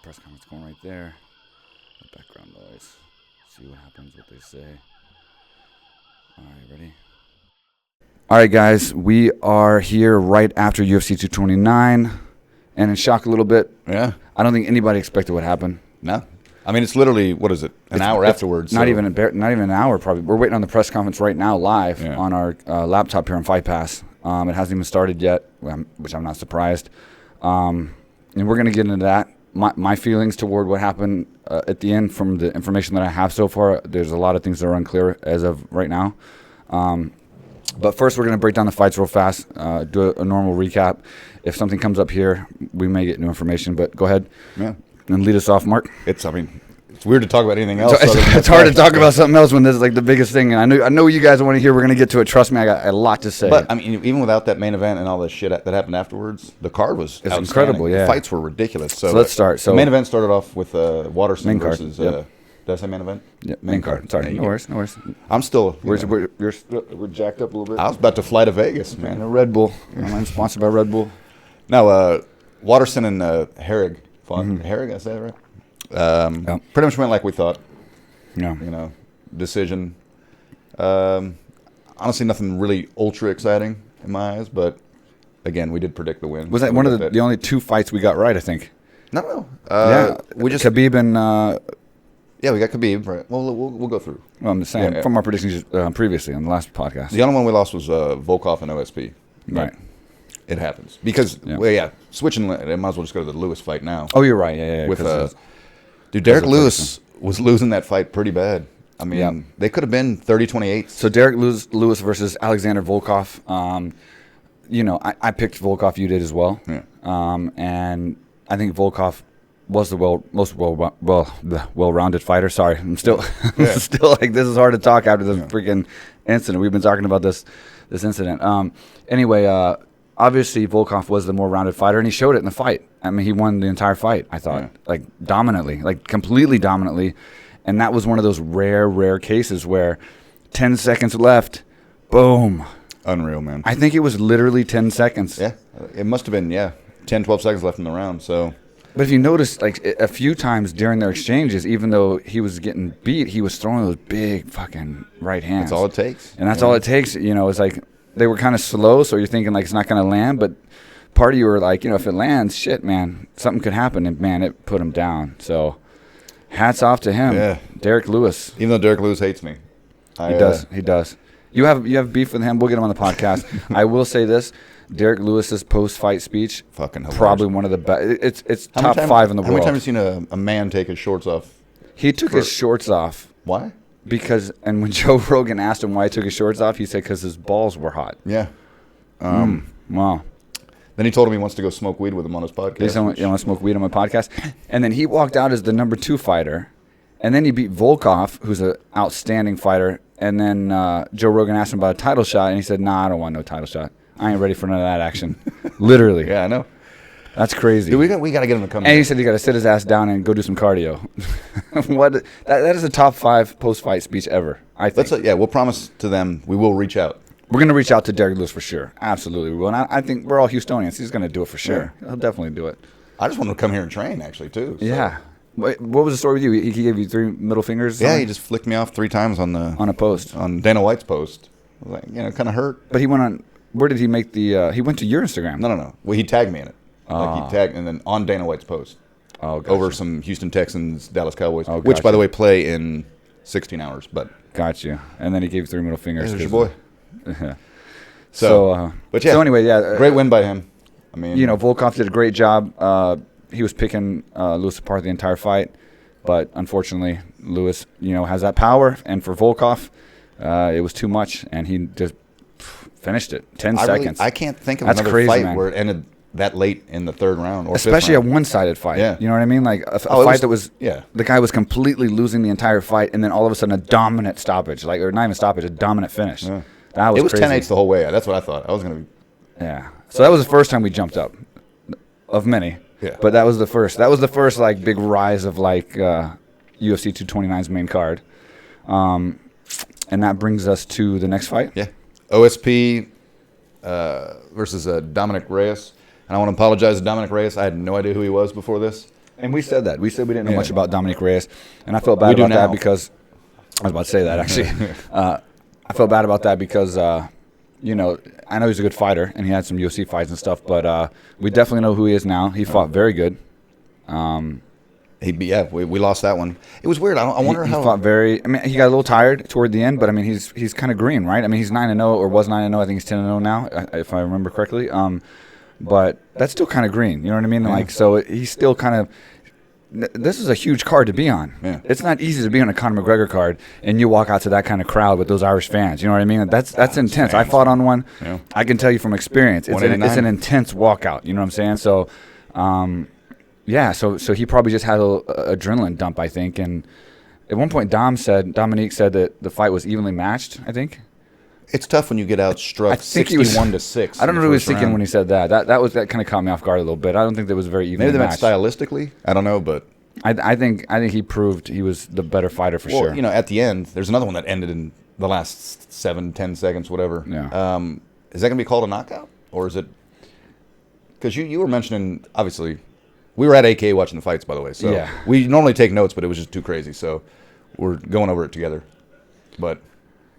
press conference going right there. The background noise. See what happens, what they say. All right, ready? All right, guys. We are here right after UFC 229, and in shock a little bit. Yeah. I don't think anybody expected what happened. No. I mean, it's literally, what is it, an hour afterwards? Not even an hour, probably. We're waiting on the press conference right now live on our laptop here on Fight Pass. It hasn't even started yet, which I'm not surprised. And we're going to get into that. My feelings toward what happened at the end from the information that I have so far, there's a lot of things that are unclear as of right now. But first, we're going to break down the fights real fast, do a normal recap. If something comes up here, we may get new information. But go ahead and lead us off, Mark. It's weird to talk about anything else. It's hard to talk about something else when this is like the biggest thing. And I know you guys want to hear. We're going to get to it. Trust me, I got a lot to say. But, I mean, even without that main event and all the shit that happened afterwards, the card was incredible, yeah. The fights were ridiculous. So let's start. So the main event started off with Waterson versus... Yep. Did I say main event? Yeah, main card. Sorry, no worries. I'm still... We're jacked up a little bit. I was about to fly to Vegas, man. A Red Bull. I'm sponsored by Red Bull. No, Waterson and Herrig fought. Herrig, I say that right? Pretty much went like we thought. Yeah. You know, decision. Honestly, nothing really ultra exciting in my eyes, but again, we did predict the win. Was that one of the only two fights we got right, I think? No. We just Khabib and... yeah, we got Khabib. Right. Well, we'll go through. Well, I'm just saying, from our predictions previously on the last podcast. The only one we lost was Volkov and OSP. Right. It happens. Because, switching, I might as well just go to the Lewis fight now. Oh, you're right. Yeah. With, dude, Derek Lewis was losing that fight pretty bad. I mean, they could have been 30-28. So Derek Lewis versus Alexander Volkov. I picked Volkov. You did as well. Yeah. And I think Volkov was the most well-rounded fighter. Sorry, I'm still still like, this is hard to talk after this freaking incident. We've been talking about this incident. Anyway, obviously Volkov was the more rounded fighter, and he showed it in the fight. I mean, he won the entire fight, I thought, like dominantly, like completely dominantly. And that was one of those rare cases where 10 seconds left, boom. Unreal, man. I think it was literally 10 seconds. Yeah, it must have been, 10, 12 seconds left in the round, so... But if you notice, like, a few times during their exchanges, even though he was getting beat, he was throwing those big fucking right hands. That's all it takes. And that's all it takes. It's like they were kind of slow, so you're thinking, like, it's not going to land. But part of you were like, if it lands, shit, man, something could happen. And, man, it put him down. So hats off to him. Yeah. Derek Lewis. Even though Derek Lewis hates me. He does. You have beef with him. We'll get him on the podcast. I will say this. Derek Lewis's post-fight speech, fucking hilarious. Probably one of the best. It's top 5 in the world. How many times have you seen a man take his shorts off? He took his shorts off. Why? And when Joe Rogan asked him why he took his shorts off, he said because his balls were hot. Yeah. Wow. Then he told him he wants to go smoke weed with him on his podcast. He said, "You want to smoke weed on my podcast?" And then he walked out as the number 2 fighter, and then he beat Volkov, who's an outstanding fighter. And then Joe Rogan asked him about a title shot, and he said, "Nah, I don't want no title shot. I ain't ready for none of that action." Literally. Yeah, I know. That's crazy. Dude, we got to get him to come. And he said he got to sit his ass down and go do some cardio. That is a top 5 post-fight speech ever, I think. We'll promise to them we will reach out. We're going to reach out to Derek Lewis for sure. Absolutely we will. And I think we're all Houstonians. He's going to do it for sure. Yeah. He'll definitely do it. I just want him to come here and train, actually, too. So. Yeah. What was the story with you? He gave you 3 middle fingers? Yeah, he just flicked me off 3 times on a post. On Dana White's post. I was like, kind of hurt. But he went on... Where did he make the... he went to your Instagram. No. Well, he tagged me in it. Like he tagged... And then on Dana White's post. Oh, gotcha. Over some Houston Texans, Dallas Cowboys. Oh, which, by the way, play in 16 hours. But got you. And then he gave you 3 middle fingers. There's your boy. So anyway, great win by him. I mean... Volkov did a great job. He was picking Lewis apart the entire fight. But unfortunately, Lewis, has that power. And for Volkov, it was too much. And he just... finished it. 10 seconds. I can't think of another fight where it ended that late in the 3rd round. Or especially round. A one-sided fight. Yeah. You know what I mean? Like a fight that was... Yeah. The guy was completely losing the entire fight, and then all of a sudden a dominant stoppage. Or not even stoppage, a dominant finish. Yeah. That was crazy. It was 10-8 the whole way. That's what I thought. I was going to be... Yeah. So that was the first time we jumped up. Of many. Yeah. But that was the first. That was the first, big rise of, UFC 229's main card. And that brings us to the next fight. Yeah. OSP versus Dominic Reyes. And I want to apologize to Dominic Reyes. I had no idea who he was before this. And we said that. We said we didn't know much about Dominic Reyes, and I felt bad about that because I was about to say that actually. I felt bad about that because you know, I know he's a good fighter and he had some UFC fights and stuff, but we definitely know who he is now. He fought very good. We lost that one. It was weird. I wonder how he fought very. I mean, he got a little tired toward the end, but I mean, he's kind of green, right? I mean, he's 9-0 or was 9-0. I think he's 10-0 now, if I remember correctly. But that's still kind of green. You know what I mean? Yeah. Like, so he's still kind of. This is a huge card to be on. Yeah. It's not easy to be on a Conor McGregor card and you walk out to that kind of crowd with those Irish fans. You know what I mean? That's intense. I fought on one. Yeah. I can tell you from experience. It's an intense walkout. You know what I'm saying? So, yeah. So he probably just had a adrenaline dump, I think. And at one point, Dominique said that the fight was evenly matched. I think. It's tough when you get outstruck 61-6. I don't know who he was thinking when he said that. That kind of caught me off guard a little bit. I don't think that was very even. Maybe they meant stylistically. I don't know, but I think he proved he was the better fighter for sure. You know, at the end, there's another one that ended in the last 7-10 seconds, whatever. Yeah. Is that going to be called a knockout, or is it? Because you were mentioning, obviously, we were at AKA watching the fights, by the way. So yeah. We normally take notes, but it was just too crazy, so we're going over it together. But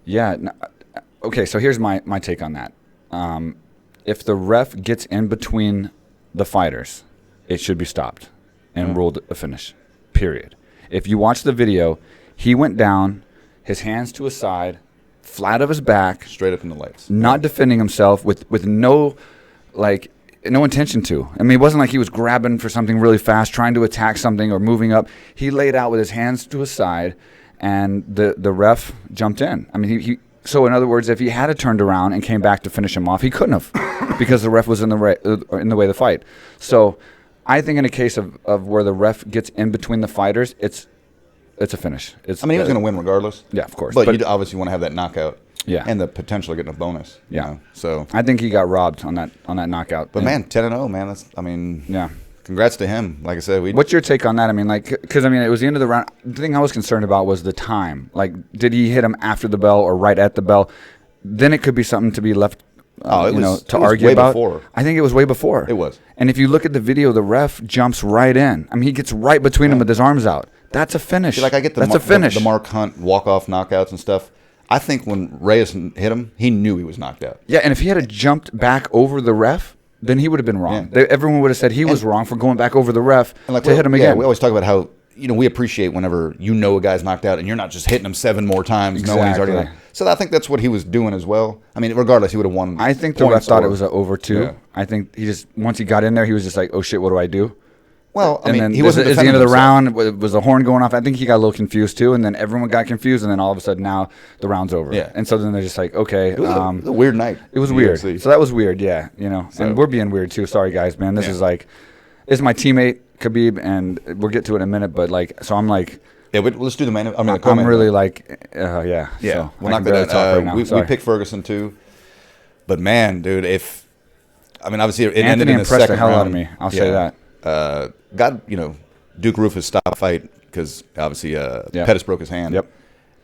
yeah. Okay, so here's my take on that. If the ref gets in between the fighters, it should be stopped and ruled a finish, period. If you watch the video, he went down, his hands to his side, flat of his back. Straight up in the lights. Not defending himself with no intention to. I mean, it wasn't like he was grabbing for something really fast, trying to attack something or moving up. He laid out with his hands to his side, and the ref jumped in. I mean, he so in other words, if he had turned around and came back to finish him off, he couldn't have because the ref was in the way of the fight. So I think in a case of where the ref gets in between the fighters, it's a finish. He was going to win regardless. Yeah, of course. But you obviously want to have that knockout. Yeah. And the potential of getting a bonus. Yeah. You know? So I think he got robbed on that knockout. But man, 10-0, man. Yeah. Congrats to him. Like I said, what's your take on that? I mean, because it was the end of the round. The thing I was concerned about was the time. Like, did he hit him after the bell or right at the bell? Then it could be something to be left, to argue about. Before. I think it was way before. It was. And if you look at the video, the ref jumps right in. I mean, he gets right between them with his arms out. That's a finish. See, I get that's a finish. The Mark Hunt walk-off knockouts and stuff. I think when Reyes hit him, he knew he was knocked out. Yeah, and if he had jumped back over the ref, then he would have been wrong. Yeah. Everyone would have said he was wrong for going back over the ref to hit him again. We always talk about how we appreciate whenever a guy's knocked out and you're not just hitting him 7 more times knowing he's already knocked. So I think that's what he was doing as well. I mean, regardless, he would have won. I think the ref thought it was an over 2. Yeah. I think he just once he got in there, he was just like, "Oh shit, what do I do?" Well, I mean, he wasn't. At the end of the round, was the horn going off? I think he got a little confused too, and then everyone got confused, and then all of a sudden now the round's over. Yeah. And so then they're just like, okay. It was a weird night. It was weird. UFC. So that was weird, yeah. And we're being weird too. Sorry, guys, man. This is my teammate Khabib, and we'll get to it in a minute. But so I'm like. Yeah, let's do the main. I'm really yeah. Yeah, so we're not going to talk right now. We picked Ferguson too, but man, dude, obviously it ended in the second round. Anthony impressed the hell out of me. I'll say that. Got Duke Rufus stopped fight because obviously Pettis broke his hand. Yep.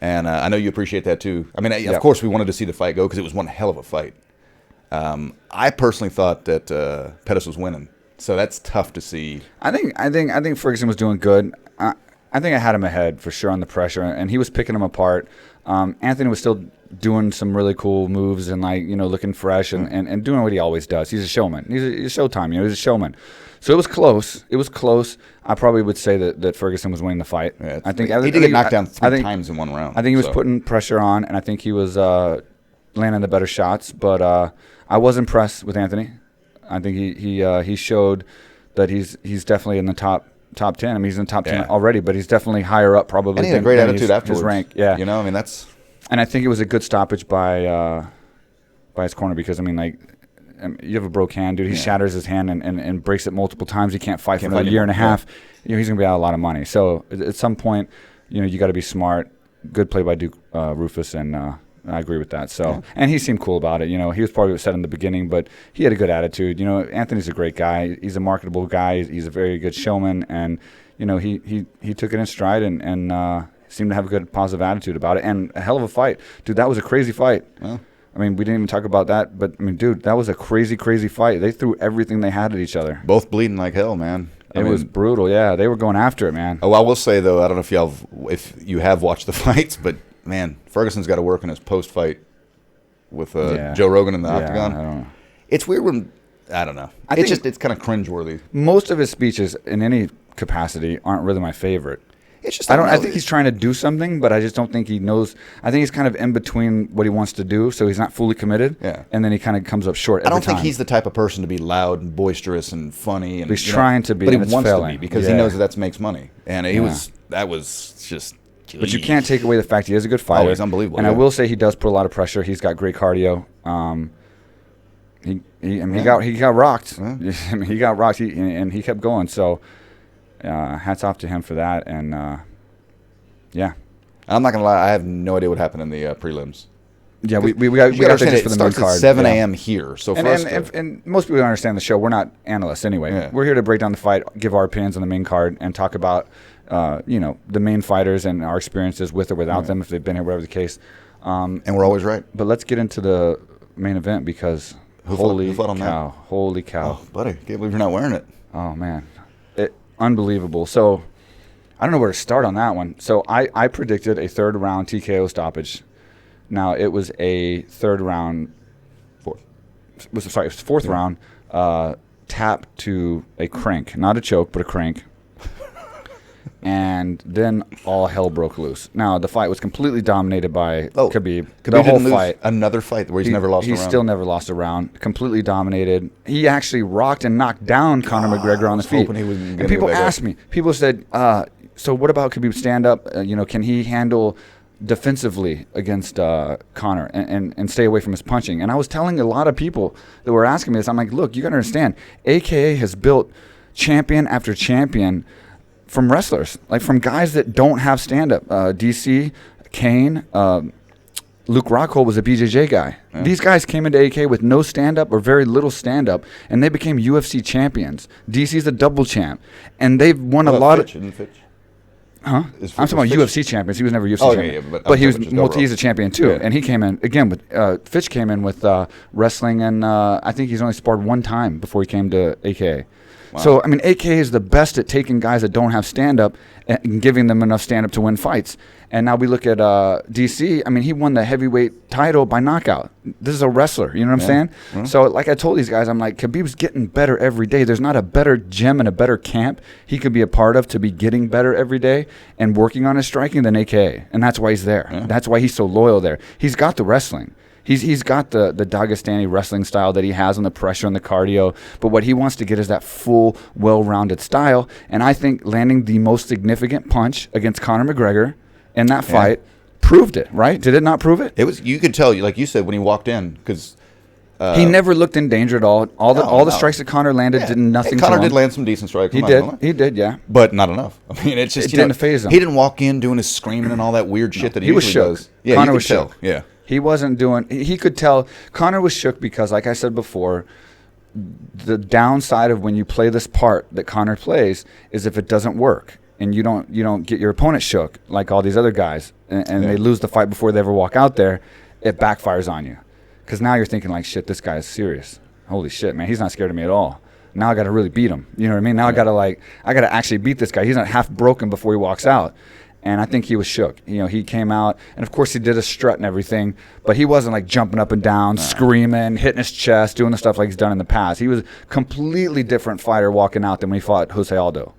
And I know you appreciate that too. I mean, of course we wanted to see the fight go because it was one hell of a fight. I personally thought that Pettis was winning, so that's tough to see. I think Ferguson was doing good. I think I had him ahead for sure on the pressure, and he was picking him apart. Anthony was still doing some really cool moves and looking fresh and doing what he always does. He's a showman. He's Showtime. He's a showman. So it was close. I probably would say that Ferguson was winning the fight. Yeah, I think he did get knocked down 3 times in one round. I think he was putting pressure on, and I think he was landing the better shots. But I was impressed with Anthony. I think he showed that he's definitely in the top 10. I mean, he's in the top 10 already, but he's definitely higher up probably. And he had a great attitude afterwards. His rank, yeah. That's. And I think it was a good stoppage by his corner because you have a broke hand, dude. He shatters his hand and breaks it multiple times. He can't fight for another year and a half. He's gonna be out a lot of money. So at some point, you got to be smart. Good play by Duke Rufus, and I agree with that. So and he seemed cool about it. He was probably upset in the beginning, but he had a good attitude. Anthony's a great guy. He's a marketable guy. He's a very good showman, and he took it in stride and seemed to have a good positive attitude about it. And a hell of a fight, dude. That was a crazy fight. Well, I mean, we didn't even talk about that, but I mean, dude, that was a crazy, crazy fight. They threw everything they had at each other. Both bleeding like hell, man. It was brutal. Yeah, they were going after it, man. Oh, I will say though, I don't know if you have watched the fights, but man, Ferguson's got to work in his post-fight with Joe Rogan in the octagon. I don't know. It's weird when I don't know. It's kind of cringeworthy. Most of his speeches in any capacity aren't really my favorite. It's just I think he's trying to do something, but I just don't think he knows. I think he's kind of in between what he wants to do, so he's not fully committed. Yeah. And then he kind of comes up short. I don't think he's the type of person to be loud and boisterous and funny. And he's trying to be, but he and wants failing. to be because he knows that makes money. And that was just. But you can't take away the fact he is a good fighter. Oh, he's unbelievable. And I will say he does put a lot of pressure. He's got great cardio. He got rocked. Yeah. I mean, he got rocked, and he kept going. So, hats off to him for that. And yeah, I'm not gonna lie. I have no idea what happened in the prelims. Yeah, we got this for the main card. At 7 a.m. here. So and most people don't understand the show. We're not analysts anyway. Yeah. We're here to break down the fight, give our opinions on the main card, and talk about the main fighters and our experiences with or without them, if they've been here, whatever the case. And we're always right. But let's get into the main event because holy cow. Oh, buddy, can't believe you're not wearing it. Oh man, unbelievable. So I don't know where to start on that one. So I predicted a third round TKO stoppage. Now it was a fourth round tap to a crank, not a choke, but a crank. And then all hell broke loose. Now the fight was completely dominated by Khabib. The whole fight, another fight where he's never lost a round. He's still never lost a round. Completely dominated. He actually rocked and knocked down Conor McGregor on the feet. And people asked me. People said, "So what about Khabib stand up? Can he handle defensively against Conor and stay away from his punching?" And I was telling a lot of people that were asking me this. I'm like, look, you got to understand. AKA has built champion after champion from wrestlers, like from guys that don't have stand-up. DC, Kane, Luke Rockhold was a BJJ guy. Yeah. These guys came into AK with no stand-up or very little stand-up, and they became UFC champions. DC's a double champ, and they've won a lot of... Huh? I'm talking about UFC champions. He was never UFC champion. Yeah, but he's a champion too. Yeah. And he came in, again, with Fitch came in with wrestling, and I think he's only sparred one time before he came to AK. Wow. So, I mean, AK is the best at taking guys that don't have stand-up and giving them enough stand-up to win fights. And now we look at DC. I mean, he won the heavyweight title by knockout. This is a wrestler. You know what I'm saying? Mm-hmm. So, like I told these guys, I'm like, Khabib's getting better every day. There's not a better gym and a better camp he could be a part of to be getting better every day and working on his striking than AK. And that's why he's there. Yeah. That's why he's so loyal there. He's got the wrestling. He's got the Dagestani wrestling style that he has on the pressure and the cardio, but what he wants to get is that full, well-rounded style. And I think landing the most significant punch against Conor McGregor in that fight proved it, right? Did it not prove it? It was. You could tell, like you said, when he walked in, because he never looked in danger at all. All the strikes that Conor landed did nothing. Conor did land some decent strikes. He did, yeah, but not enough. I mean, it's just it didn't phase him. He didn't walk in doing his screaming and all that weird shit that he usually does. Yeah, Conor was shook. Yeah. He wasn't doing. He could tell. Conor was shook because, like I said before, the downside of when you play this part that Conor plays is if it doesn't work and you don't get your opponent shook like all these other guys, and they lose the fight before they ever walk out there, it backfires on you. Because now you're thinking like, shit, this guy is serious. Holy shit, man, he's not scared of me at all. Now I got to really beat him. You know what I mean? Now I got to actually beat this guy. He's not half broken before he walks out. And I think he was shook. He came out, and of course he did a strut and everything, but he wasn't like jumping up and down, screaming, hitting his chest, doing the stuff like he's done in the past. He was a completely different fighter walking out than when he fought Jose Aldo.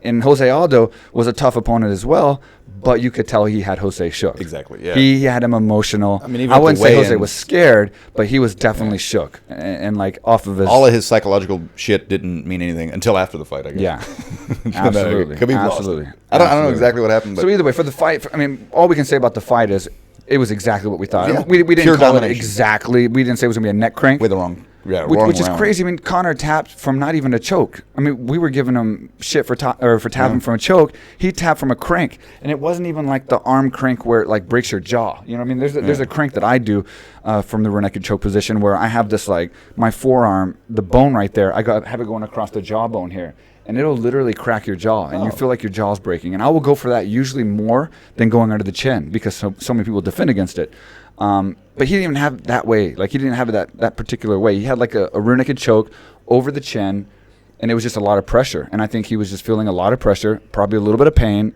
And Jose Aldo was a tough opponent as well, but you could tell he had Jose shook. Exactly, yeah. He had him emotional. I mean, I wouldn't say Jose was scared, but he was definitely shook. And like off of his... All of his psychological shit didn't mean anything until after the fight, I guess. Yeah, absolutely. Absolutely. I don't know exactly what happened. But so either way, for the fight, I mean, all we can say about the fight is it was exactly what we thought. Yeah. We didn't call it exactly. We didn't say it was going to be a neck crank. With the wrong... Yeah, which is crazy. I mean, Conor tapped from not even a choke. I mean, we were giving him shit for tapping from a choke. He tapped from a crank, and it wasn't even like the arm crank where it like breaks your jaw. You know what I mean? There's a crank that I do from the rear naked choke position where I have this like my forearm, the bone right there. I have it going across the jawbone here, and it'll literally crack your jaw, and you feel like your jaw's breaking. And I will go for that usually more than going under the chin because so many people defend against it. But he didn't even have that way. Like, he didn't have it that particular way. He had like a rear naked choke over the chin, and it was just a lot of pressure. And I think he was just feeling a lot of pressure, probably a little bit of pain,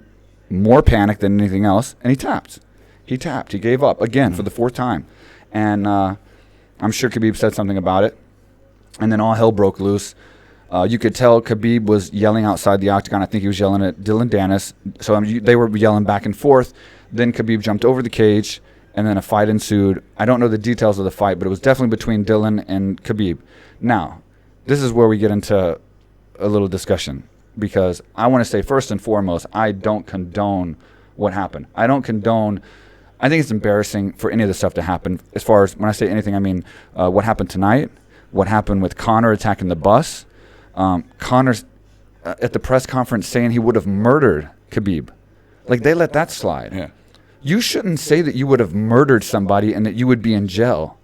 more panic than anything else, and he tapped. He gave up again for the 4th time. And I'm sure Khabib said something about it. And then all hell broke loose. You could tell Khabib was yelling outside the octagon. I think he was yelling at Dylan Dennis. So they were yelling back and forth. Then Khabib jumped over the cage, and then a fight ensued. I don't know the details of the fight, but it was definitely between Dylan and Khabib. Now, this is where we get into a little discussion, because I want to say first and foremost, I don't condone what happened. I think it's embarrassing for any of this stuff to happen. As far as when I say anything, I mean what happened tonight, what happened with Conor attacking the bus. Conor's at the press conference saying he would have murdered Khabib. Like, they let that slide. Yeah. You shouldn't say that you would have murdered somebody and that you would be in jail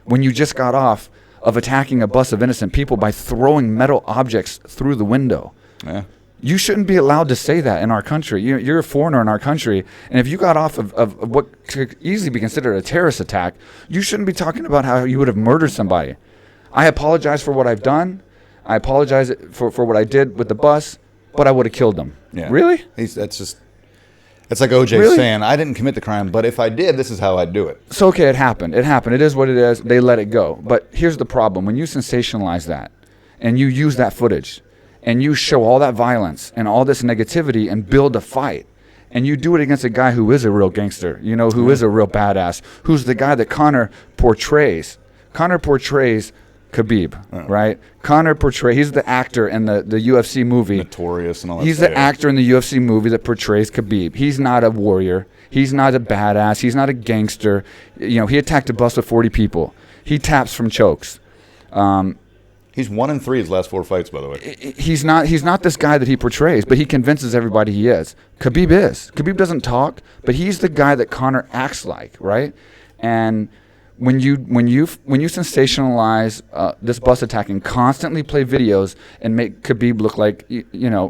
when you just got off of attacking a bus of innocent people by throwing metal objects through the window. Yeah. You shouldn't be allowed to say that in our country. You're a foreigner in our country, and if you got off of what could easily be considered a terrorist attack, you shouldn't be talking about how you would have murdered somebody. I apologize for what I've done. I apologize for what I did with the bus, but I would have killed them. Yeah. Really? It's like OJ saying, I didn't commit the crime, but if I did, this is how I'd do it. So, okay, it happened. It happened. It is what it is. They let it go. But here's the problem. When you sensationalize that, and you use that footage, and you show all that violence and all this negativity and build a fight, and you do it against a guy who is a real gangster, who is a real badass, who's the guy that Conor portrays. Conor portrays Khabib, right? Conor he's the actor in the UFC movie. Notorious and all that. He's the actor in the UFC movie that portrays Khabib. He's not a warrior. He's not a badass. He's not a gangster. He attacked a bus of 40 people. He taps from chokes. He's 1-3 his last 4 fights, by the way. He's not this guy that he portrays, but he convinces everybody he is. Khabib is. Khabib doesn't talk, but he's the guy that Conor acts like, right? And when you sensationalize this bus attack and constantly play videos and make Khabib look like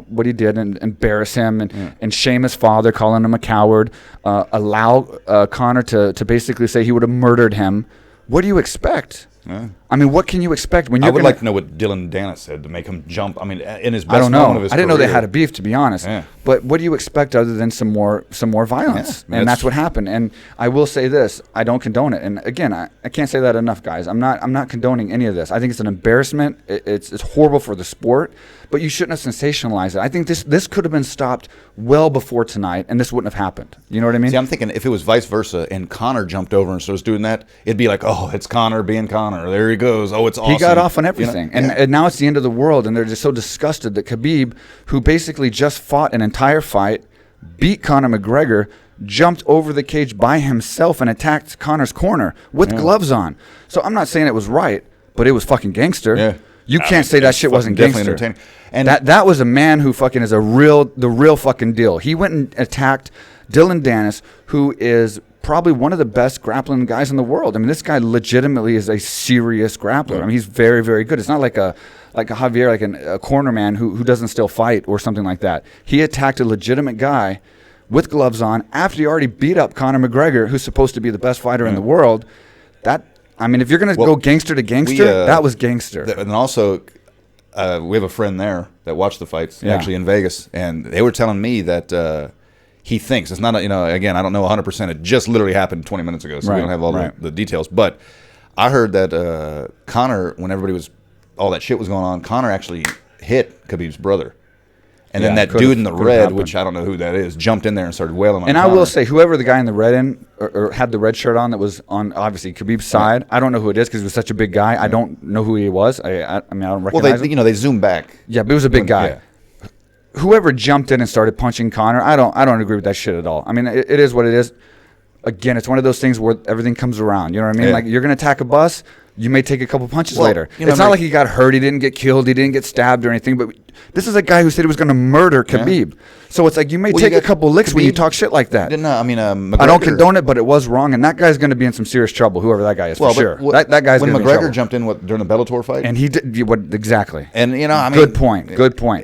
what he did and embarrass him and shame his father, calling him a coward, allow Conor to basically say he would have murdered him, what do you expect? Yeah. I mean, what can you expect when you're? I would like to know what Dylan Dennis said to make him jump. I mean, in his best I don't know. moment of his I didn't know career. they had a beef, to be honest. Yeah. But what do you expect other than some more violence? Yeah, and that's what happened. And I will say this: I don't condone it. And again, I can't say that enough, guys. I'm not condoning any of this. I think it's an embarrassment. It's horrible for the sport. But you shouldn't have sensationalized it. I think this could have been stopped well before tonight, and this wouldn't have happened. You know what I mean? See, I'm thinking if it was vice versa and Conor jumped over and starts doing that, it'd be like, oh, it's Conor being Conor. There he goes. Oh, it's awesome. He got off on everything. And now it's the end of the world, and they're just so disgusted that Khabib, who basically just fought an entire fight, beat Conor McGregor, jumped over the cage by himself and attacked Conor's corner with gloves on. So I'm not saying it was right, but it was fucking gangster. Yeah. You can't say that shit wasn't gangster. And that was a man who fucking is the real fucking deal. He went and attacked Dylan Dennis, who is probably one of the best grappling guys in the world. I mean, this guy legitimately is a serious grappler. I mean, he's very, very good. It's not like a Javier, like a corner man who doesn't still fight or something like that. He attacked a legitimate guy with gloves on after he already beat up Conor McGregor, who's supposed to be the best fighter in the world. If you're going to go gangster to gangster, that was gangster. And also, we have a friend there that watched the fights, actually in Vegas, and they were telling me that he thinks, it's not, again, I don't know 100%. It just literally happened 20 minutes ago, so we don't have all the details. But I heard that Conor, when all that shit was going on, Conor actually hit Khabib's brother. And then that dude in the red, which I don't know who that is, jumped in there and started wailing on And Conor. I will say, whoever the guy in the red or had the red shirt on that was on, obviously, Khabib's side, I don't know who it is because he was such a big guy. I don't know who he was. I don't recognize him. Well, they zoom back. Yeah, but he was a big guy. Yeah. Whoever jumped in and started punching Conor, I don't agree with that shit at all. I mean, it is what it is. Again, it's one of those things where everything comes around. You know what I mean? Yeah. Like, you're going to attack a bus, you may take a couple punches later. It's not like he got hurt, he didn't get killed, he didn't get stabbed or anything, but this is a guy who said he was going to murder Khabib. Yeah. So it's like you may take a couple licks Khabib, when you talk shit like that. McGregor, I don't condone it, but it was wrong, and that guy's going to be in some serious trouble, whoever that guy is, for sure. That guy's going to be in trouble. When McGregor jumped in during the Bellator fight? And he did, exactly. And, good point.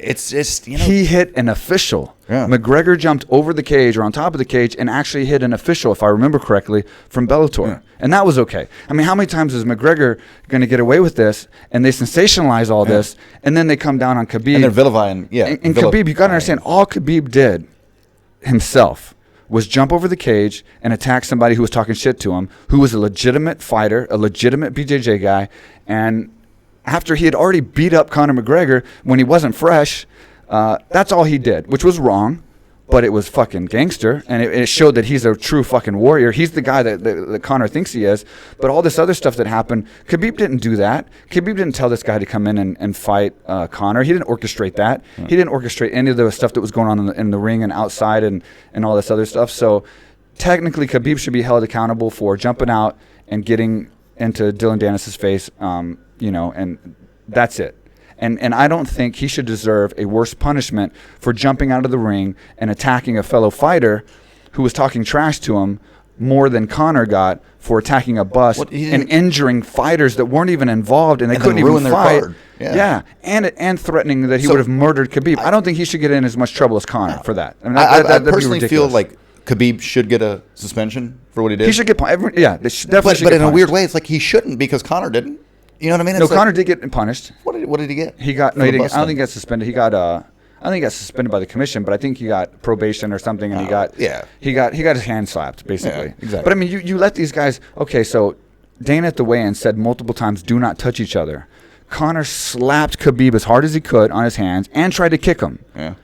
It's just, he hit an official. Yeah. McGregor jumped over the cage or on top of the cage and actually hit an official, if I remember correctly, from Bellator. Yeah. And that was okay. I mean, how many times is McGregor going to get away with this, and they sensationalize all this, and then they come down on Khabib. And they're vilifying, And Khabib, you got to understand, all Khabib did himself was jump over the cage and attack somebody who was talking shit to him, who was a legitimate fighter, a legitimate BJJ guy, and after he had already beat up Conor McGregor when he wasn't fresh, that's all he did, which was wrong, but it was fucking gangster, and it showed that he's a true fucking warrior. He's the guy that Conor thinks he is, but all this other stuff that happened, Khabib didn't do that. Khabib didn't tell this guy to come in and fight Conor. He didn't orchestrate that. He didn't orchestrate any of the stuff that was going on in the ring and outside and all this other stuff. So technically, Khabib should be held accountable for jumping out and getting into Dylan Dennis's face, and that's it. And I don't think he should deserve a worse punishment for jumping out of the ring and attacking a fellow fighter who was talking trash to him more than Conor got for attacking a bus and injuring fighters that weren't even involved and they couldn't even fight. Yeah, and threatening that he would have murdered Khabib. I don't think he should get in as much trouble as Conor for that. I mean, I personally feel like Khabib should get a suspension for what he did. He should get definitely should get punished. But in a weird way, it's like he shouldn't because Conor didn't. You know what I mean? It's Conor did get punished. What did he get? He got. No, he didn't. I don't think he got suspended. He got. I don't think he got suspended by the commission, but I think he got probation or something, and he got. He got his hand slapped basically. Yeah, exactly. But I mean, you let these guys. Okay, so Dana at the weigh-in said multiple times, "Do not touch each other." Conor slapped Khabib as hard as he could on his hands and tried to kick him. Yeah.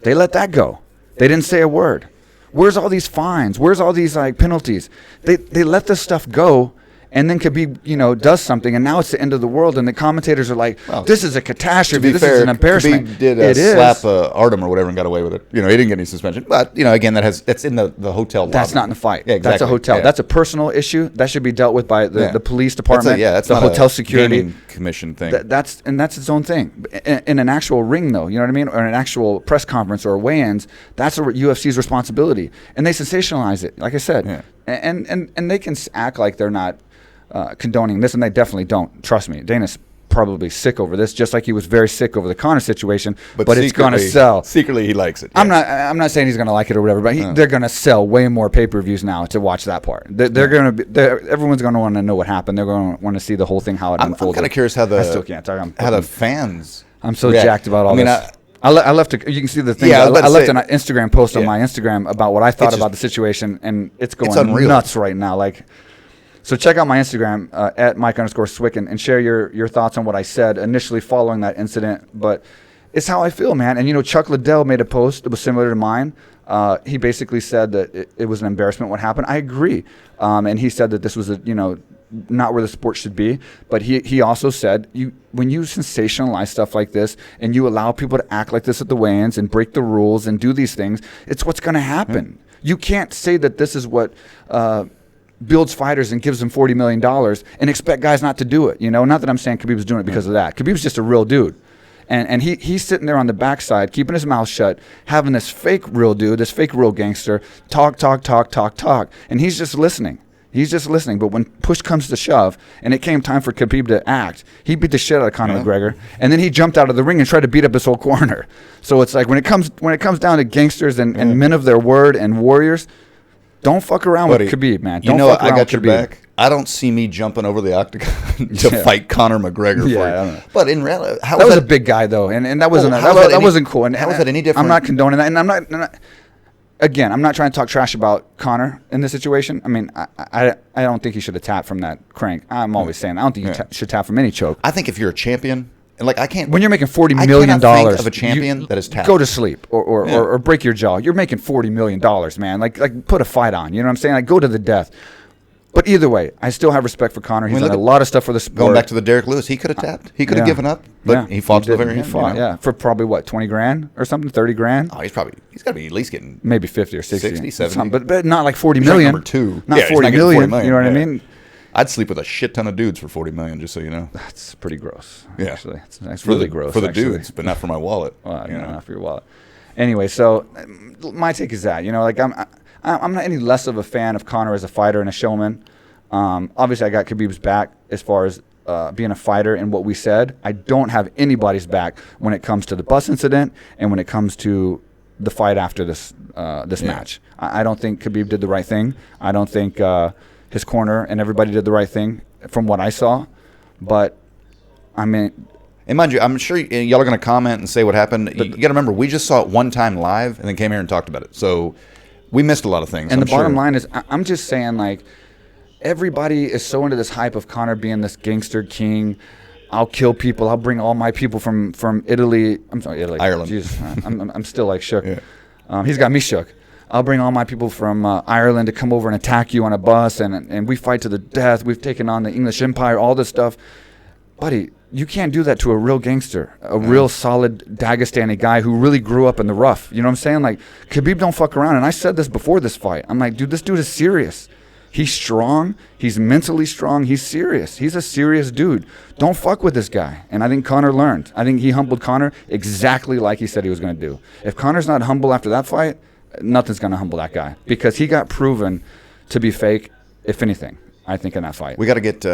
They let that go. They didn't say a word. Where's all these fines? Where's all these penalties? They let this stuff go. And then Khabib, does something, and now it's the end of the world, and the commentators are like, "This is a catastrophe. This is an embarrassment." Khabib did slap Artem or whatever and got away with it. He didn't get any suspension. But again, that's in the hotel lobby. That's not in the fight. Yeah, exactly. That's a hotel. Yeah. That's a personal issue. That should be dealt with by the police department. That's the not hotel a security gaming commission thing. That's its own thing. In an actual ring, though, you know what I mean, or an actual press conference or weigh-ins, that's a UFC's responsibility, and they sensationalize it. Like I said, and they can act like they're not. Condoning this, and they definitely don't. Trust me, Dana's probably sick over this, just like he was very sick over the Conor situation. But it's going to sell. Secretly, he likes it. Yes. I'm not saying he's going to like it or whatever, but they're going to sell way more pay-per-views now to watch that part. Everyone's going to want to know what happened. They're going to want to see the whole thing, how it unfolded. I'm kind of curious how I still can't talk. How the fans. I'm so jacked about all this. I left. You can see the thing. I left an Instagram post on my Instagram about what I thought about the situation, and it's going nuts right now. So check out my Instagram at Mike_Swick and share your thoughts on what I said initially following that incident. But it's how I feel, man. And Chuck Liddell made a post that was similar to mine. He basically said that it was an embarrassment what happened. I agree, and he said that this was not where the sport should be. But he also said when you sensationalize stuff like this and you allow people to act like this at the weigh-ins and break the rules and do these things, it's what's going to happen. You can't say that this is what. Builds fighters and gives them $40 million and expect guys not to do it. Not that I'm saying Khabib's doing it because of that. Khabib's just a real dude. And he's sitting there on the backside, keeping his mouth shut, having this fake real dude, this fake real gangster, talk. And he's just listening. But when push comes to shove, and it came time for Khabib to act, he beat the shit out of Conor McGregor, and then he jumped out of the ring and tried to beat up his whole corner. So it's like when it comes down to gangsters and men of their word and warriors, don't fuck around with Khabib, man. Don't fuck around I got with your Khabib. back. I don't see me jumping over the octagon to fight Conor McGregor for you. But in reality, that was a big guy though, and that wasn't that wasn't cool. And how was that any different? I'm not condoning that, and I'm not trying to talk trash about Conor in this situation. I mean, I don't think he should have tapped from that crank. I'm always saying I don't think you should tap from any choke. I think if you're a champion. And I can't. When you're making $40 million of a champion that is tapped. Go to sleep or break your jaw. You're making $40 million, man. Like put a fight on. You know what I'm saying? Go to the death. But either way, I still have respect for Conor. He's done a lot of stuff for the sport. Going back to the Derek Lewis, he could have tapped. He could have given up, but he fought to the very end. For probably what, $20,000 or something, $30,000. Oh, he's got to be at least getting maybe 50 or 60, 70. But not like $40 million. Number two, not $40 million. You know what I mean? I'd sleep with a shit ton of dudes for $40 million, just so you know. That's pretty gross. Yeah, actually, it's really gross for the dudes, but not for my wallet. Well, not for your wallet. Anyway, so my take is that I'm not any less of a fan of Conor as a fighter and a showman. Obviously, I got Khabib's back as far as being a fighter and what we said. I don't have anybody's back when it comes to the bus incident and when it comes to the fight after this match. I don't think Khabib did the right thing. I don't think his corner and everybody did the right thing from what I saw. But, I mean... And mind you, I'm sure y'all are going to comment and say what happened. You got to remember, we just saw it one time live and then came here and talked about it. So we missed a lot of things. And the bottom line is, I'm just saying, like, everybody is so into this hype of Conor being this gangster king. I'll kill people. I'll bring all my people from Italy. I'm sorry, Italy. Ireland. Jesus, I'm still, like, shook. Yeah. He's got me shook. I'll bring all my people from Ireland to come over and attack you on a bus, and we fight to the death. We've taken on the English Empire, all this stuff. Buddy, you can't do that to a real gangster, a real solid Dagestani guy who really grew up in the rough. You know what I'm saying? Like, Khabib don't fuck around. And I said this before this fight. I'm like, dude, this dude is serious. He's strong. He's mentally strong. He's serious. He's a serious dude. Don't fuck with this guy. And I think Conor learned. I think he humbled Conor exactly like he said he was going to do. If Conor's not humble after that fight, nothing's going to humble that guy. Because he got proven to be fake, if anything, I think, in that fight. We got to get...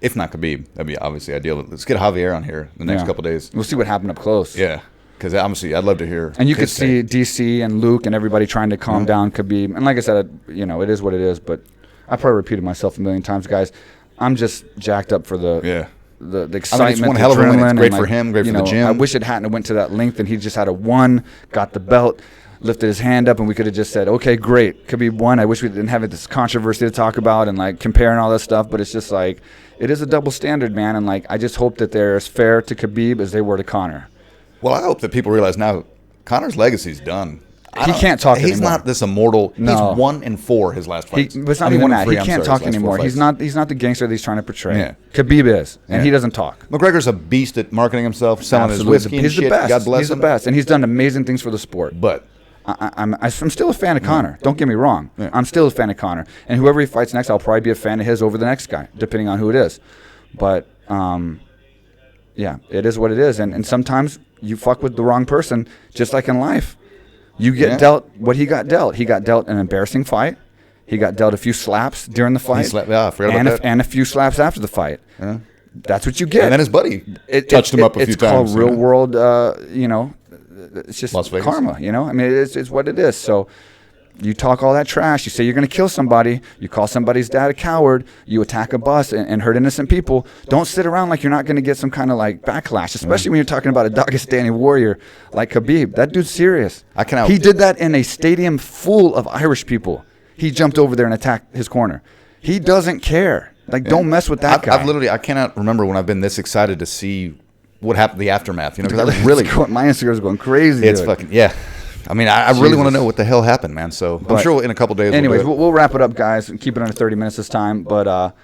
if not Khabib, that'd be obviously ideal. Let's get Javier on here the next couple of days. We'll see what happened up close. Yeah, because obviously I'd love to hear. And you could see DC and Luke and everybody trying to calm down Khabib. And like I said, it is what it is. But I probably repeated myself a million times, guys. I'm just jacked up for the excitement, it's one hell of a win. It's great for him, great for the gym. I wish it hadn't went to that length and he just had a one, got the belt, lifted his hand up, and we could have just said, okay, great, Khabib won. I wish we didn't have this controversy to talk about and like comparing all this stuff, but it's just like, it is a double standard, man, and like I just hope that they're as fair to Khabib as they were to Conor. Well, I hope that people realize now Conor's legacy's done. He can't talk anymore. He's not this immortal. No. He's 1-4 his last fight. It's not even that. He can't talk anymore. He's not the gangster that he's trying to portray. Yeah. Khabib is, and he doesn't talk. McGregor's a beast at marketing himself, selling his whiskey and shit. The best. God bless he's him. The best, and he's done amazing things for the sport. But I'm still a fan of Conor. Don't get me wrong. Yeah. I'm still a fan of Conor. And whoever he fights next, I'll probably be a fan of his over the next guy, depending on who it is. But, it is what it is. And sometimes you fuck with the wrong person, just like in life. You get dealt what he got dealt. He got dealt an embarrassing fight. He got dealt a few slaps during the fight. I forgot about that. And a few slaps after the fight. Yeah. That's what you get. And then his buddy touched him up a few times. It's called real world, it's just karma, I mean, it's what it is. So you talk all that trash. You say you're going to kill somebody. You call somebody's dad a coward. You attack a bus and hurt innocent people. Don't sit around like you're not going to get some kind of like backlash, especially when you're talking about a Dagestani warrior like Khabib. That dude's serious. He did that in a stadium full of Irish people. He jumped over there and attacked his corner. He doesn't care. Like, don't mess with that guy. I cannot remember when I've been this excited to see what happened, the aftermath. Because I was really my Instagram's going crazy. It's fucking I mean, I really want to know what the hell happened, man. So I'm sure in a couple days. Anyways, we'll wrap it up, guys, and keep it under 30 minutes this time. But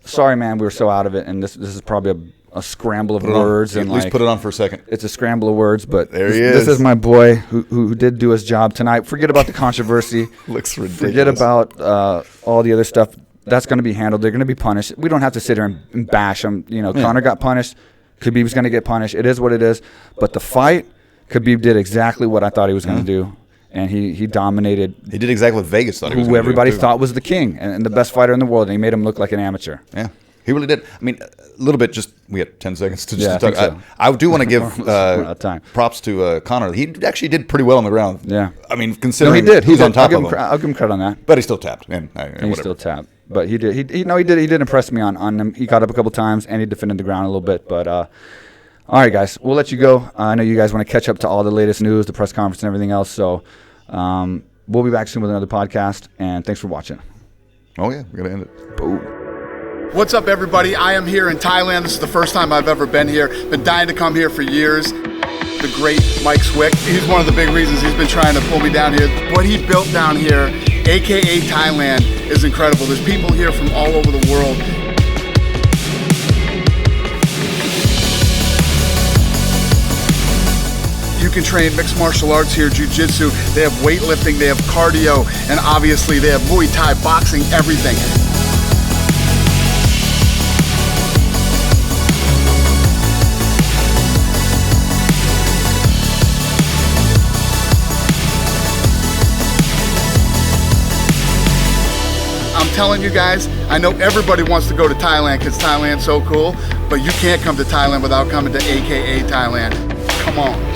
sorry, man, we were so out of it, and this is probably a scramble of words. At least put it on for a second. It's a scramble of words, but this is my boy who did do his job tonight. Forget about the controversy. Looks ridiculous. Forget about all the other stuff. That's going to be handled. They're going to be punished. We don't have to sit here and bash them. Conor got punished. Khabib's going to get punished. It is what it is. But the fight, Khabib did exactly what I thought he was going to do, and he dominated. He did exactly what Vegas thought he was going to do. Who everybody thought was the king and the best fighter in the world, and he made him look like an amateur. Yeah, he really did. I mean, a little bit. We had 10 seconds to just talk. So. I do want to give props to Conor. He actually did pretty well on the ground. Yeah. I mean, considering he did. He's on top of him. I'll give him credit on that. But he still tapped. And he still tapped. But he did. He did impress me on him. He got up a couple times and he defended the ground a little bit. But all right, guys, we'll let you go. I know you guys want to catch up to all the latest news, the press conference, and everything else. So we'll be back soon with another podcast. And thanks for watching. Oh yeah, we're gonna end it. Boom. What's up, everybody? I am here in Thailand. This is the first time I've ever been here. Been dying to come here for years. The great Mike Swick. He's one of the big reasons he's been trying to pull me down here. What he built down here, AKA Thailand, is incredible. There's people here from all over the world. You can train mixed martial arts here, jiu-jitsu. They have weightlifting, they have cardio, and obviously they have Muay Thai, boxing, everything. I'm telling you guys, I know everybody wants to go to Thailand because Thailand's so cool, but you can't come to Thailand without coming to AKA Thailand. Come on.